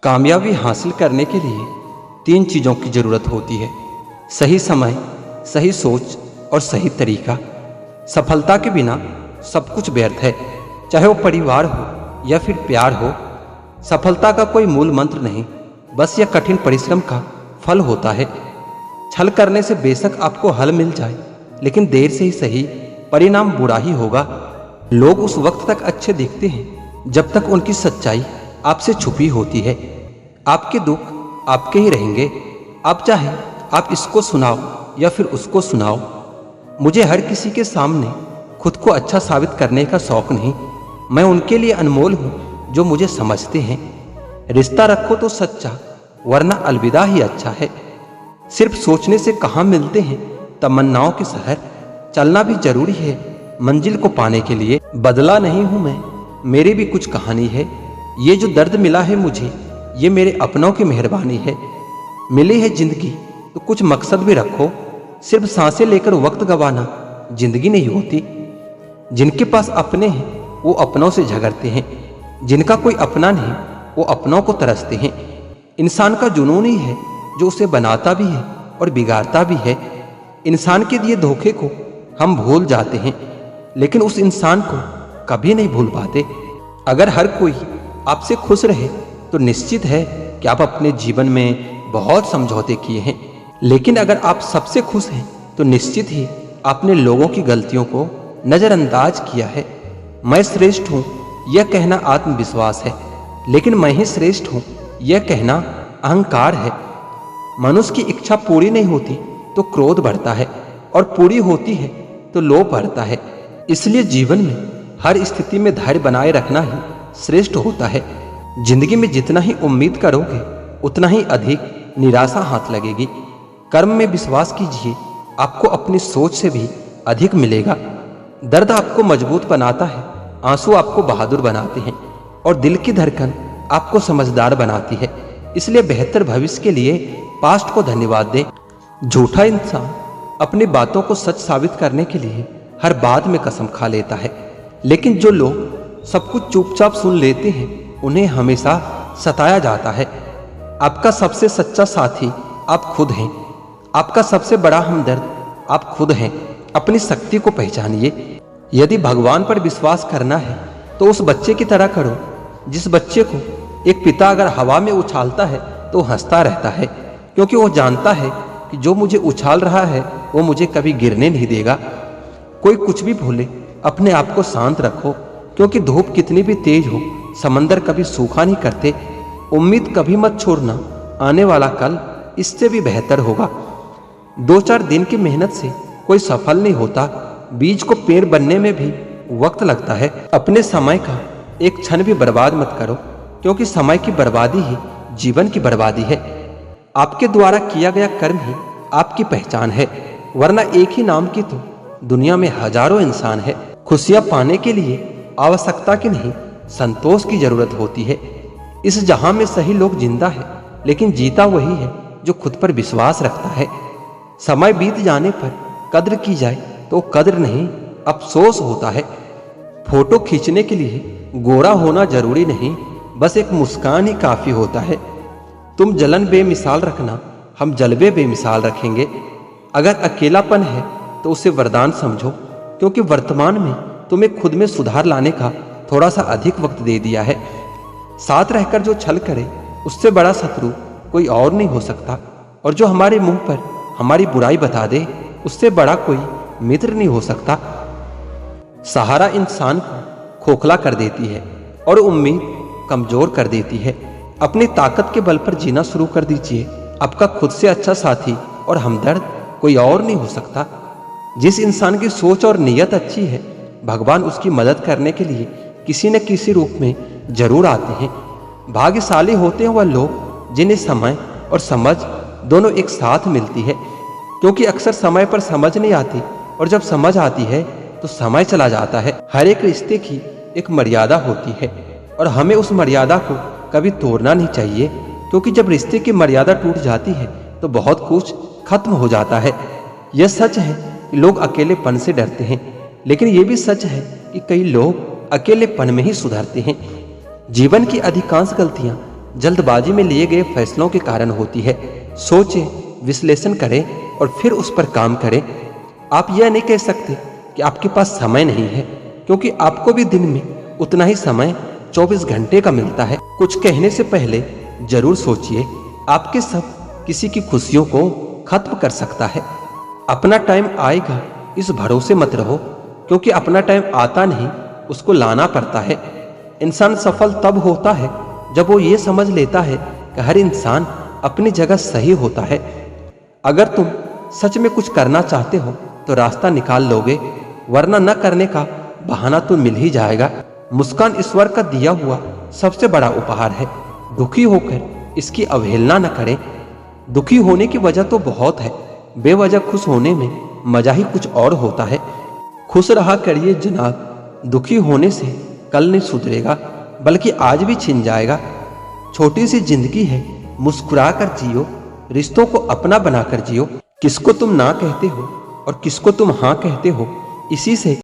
कामयाबी हासिल करने के लिए 3 चीज़ों की ज़रूरत होती है। सही समय, सही सोच और सही तरीका। सफलता के बिना सब कुछ व्यर्थ है, चाहे वो परिवार हो या फिर प्यार हो। सफलता का कोई मूल मंत्र नहीं, बस यह कठिन परिश्रम का फल होता है। छल करने से बेशक आपको हल मिल जाए, लेकिन देर से ही सही परिणाम बुरा ही होगा। लोग उस वक्त तक अच्छे दिखते हैं जब तक उनकी सच्चाई आपसे छुपी होती है। आपके दुख आपके ही रहेंगे, आप चाहे आप इसको सुनाओ या फिर उसको सुनाओ। मुझे हर किसी के सामने खुद को अच्छा साबित करने का शौक नहीं। मैं उनके लिए अनमोल हूँ जो मुझे समझते हैं। रिश्ता रखो तो सच्चा, वरना अलविदा ही अच्छा है। सिर्फ सोचने से कहाँ मिलते हैं तमन्नाओं के शहर। चलना भी जरूरी है मंजिल को पाने के लिए। बदला नहीं हूँ मैं, मेरी भी कुछ कहानी है। ये जो दर्द मिला है मुझे, ये मेरे अपनों की मेहरबानी है। मिली है जिंदगी तो कुछ मकसद भी रखो। सिर्फ सांसें लेकर वक्त गंवाना जिंदगी नहीं होती। जिनके पास अपने हैं वो अपनों से झगड़ते हैं, जिनका कोई अपना नहीं वो अपनों को तरसते हैं। इंसान का जुनून ही है जो उसे बनाता भी है और बिगाड़ता भी है। इंसान के दिए धोखे को हम भूल जाते हैं, लेकिन उस इंसान को कभी नहीं भूल पाते। अगर हर कोई आपसे खुश रहे तो निश्चित है कि आप अपने जीवन में बहुत समझौते किए हैं। लेकिन अगर आप सबसे खुश हैं तो निश्चित ही आपने लोगों की गलतियों को नज़रअंदाज किया है। मैं श्रेष्ठ हूँ यह कहना आत्मविश्वास है, लेकिन मैं ही श्रेष्ठ हूँ यह कहना अहंकार है। मनुष्य की इच्छा पूरी नहीं होती तो क्रोध बढ़ता है, और पूरी होती है तो लोभ बढ़ता है। इसलिए जीवन में हर स्थिति में धैर्य बनाए रखना ही श्रेष्ठ होता है। जिंदगी में जितना ही उम्मीद करोगे उतना ही अधिक निराशा हाथ लगेगी। कर्म में विश्वास कीजिए, आपको अपनी सोच से भी अधिक मिलेगा। दर्द आपको मजबूत बनाता है, आंसू आपको बहादुर बनाते हैं, और दिल की धड़कन आपको समझदार बनाती है। इसलिए बेहतर भविष्य के लिए पास्ट को धन्यवाद दें। झूठा इंसान अपनी बातों को सच साबित करने के लिए हर बात में कसम खा लेता है, लेकिन जो लोग सब कुछ चुपचाप सुन लेते हैं उन्हें हमेशा सताया जाता है। आपका सबसे सच्चा साथी आप खुद हैं, आपका सबसे बड़ा हमदर्द आप खुद हैं। अपनी शक्ति को पहचानिए। यदि भगवान पर विश्वास करना है तो उस बच्चे की तरह करो जिस बच्चे को एक पिता अगर हवा में उछालता है तो हंसता रहता है, क्योंकि वो जानता है कि जो मुझे उछाल रहा है वो मुझे कभी गिरने नहीं देगा। कोई कुछ भी भूले, अपने आप को शांत रखो, क्योंकि धूप कितनी भी तेज हो समंदर कभी सूखा नहीं करते। उम्मीद कभी मत छोड़ना, आने वाला कल इससे भी बेहतर होगा। 2-4 दिन की मेहनत से कोई सफल नहीं होता। बीज को पेड़ बनने में भी वक्त लगता है। अपने समय का एक क्षण भी बर्बाद मत करो, क्योंकि समय की बर्बादी ही जीवन की बर्बादी है। आपके द्वारा किया गया कर्म ही आपकी पहचान है, वरना एक ही नाम की तो दुनिया में हजारों इंसान है। खुशियां पाने के लिए आवश्यकता की नहीं, संतोष की जरूरत होती है। इस जहां में सही लोग जिंदा है, लेकिन जीता वही है जो खुद पर विश्वास रखता है। समय बीत जाने पर कद्र की जाए तो कद्र नहीं, अफसोस होता है। फोटो खींचने के लिए गोरा होना जरूरी नहीं, बस एक मुस्कान ही काफी होता है। तुम जलन बेमिसाल रखना, हम जलवे बेमिसाल रखेंगे। अगर अकेलापन है तो उसे वरदान समझो, क्योंकि वर्तमान में तुम्हें खुद में सुधार लाने का थोड़ा सा अधिक वक्त दे दिया है। साथ रहकर जो छल करे उससे बड़ा शत्रु कोई और नहीं हो सकता, और जो हमारे मुंह पर हमारी बुराई बता दे उससे बड़ा कोई मित्र नहीं हो सकता। सहारा इंसान को खोखला कर देती है और उम्मीद कमजोर कर देती है। अपनी ताकत के बल पर जीना शुरू कर दीजिए। आपका खुद से अच्छा साथी और हमदर्द कोई और नहीं हो सकता। जिस इंसान की सोच और नीयत अच्छी है, भगवान उसकी मदद करने के लिए किसी न किसी रूप में जरूर आते हैं। भाग्यशाली होते हैं वह लोग जिन्हें समय और समझ दोनों एक साथ मिलती है, क्योंकि अक्सर समय पर समझ नहीं आती, और जब समझ आती है तो समय चला जाता है। हर एक रिश्ते की एक मर्यादा होती है, और हमें उस मर्यादा को कभी तोड़ना नहीं चाहिए, क्योंकि जब रिश्ते की मर्यादा टूट जाती है तो बहुत कुछ खत्म हो जाता है। यह सच है कि लोग अकेलेपन से डरते हैं, लेकिन यह भी सच है कि कई लोग अकेलेपन में ही सुधरते हैं। जीवन की अधिकांश गलतियां जल्दबाजी में लिए गए फैसलों के कारण होती है। सोचें, विश्लेषण करें और फिर उस पर काम करें। आप यह नहीं कह सकते कि आपके पास समय नहीं है, क्योंकि आपको भी दिन में उतना ही समय 24 घंटे का मिलता है। कुछ कहने से पहले जरूर सोचिए, आपके सब किसी की खुशियों को खत्म कर सकता है। अपना टाइम आएगा इस भरोसे मत रहो, क्योंकि अपना टाइम आता नहीं, उसको लाना पड़ता है। इंसान सफल तब होता है जब वो ये समझ लेता है कि हर इंसान अपनी जगह सही होता है। अगर तुम सच में कुछ करना चाहते हो तो रास्ता निकाल लोगे, वरना न करने का बहाना तो मिल ही जाएगा। मुस्कान ईश्वर का दिया हुआ सबसे बड़ा उपहार है। दुखी होकर इसकी अवहेलना न करें। दुखी होने की वजह तो बहुत है, बेवजह खुश होने में मजा ही कुछ और होता है। खुश रहा करिए जनाब, दुखी होने से कल नहीं सुधरेगा, बल्कि आज भी छिन जाएगा। छोटी सी जिंदगी है, मुस्कुरा कर जियो, रिश्तों को अपना बनाकर जियो। किसको तुम ना कहते हो और किसको तुम हाँ कहते हो, इसी से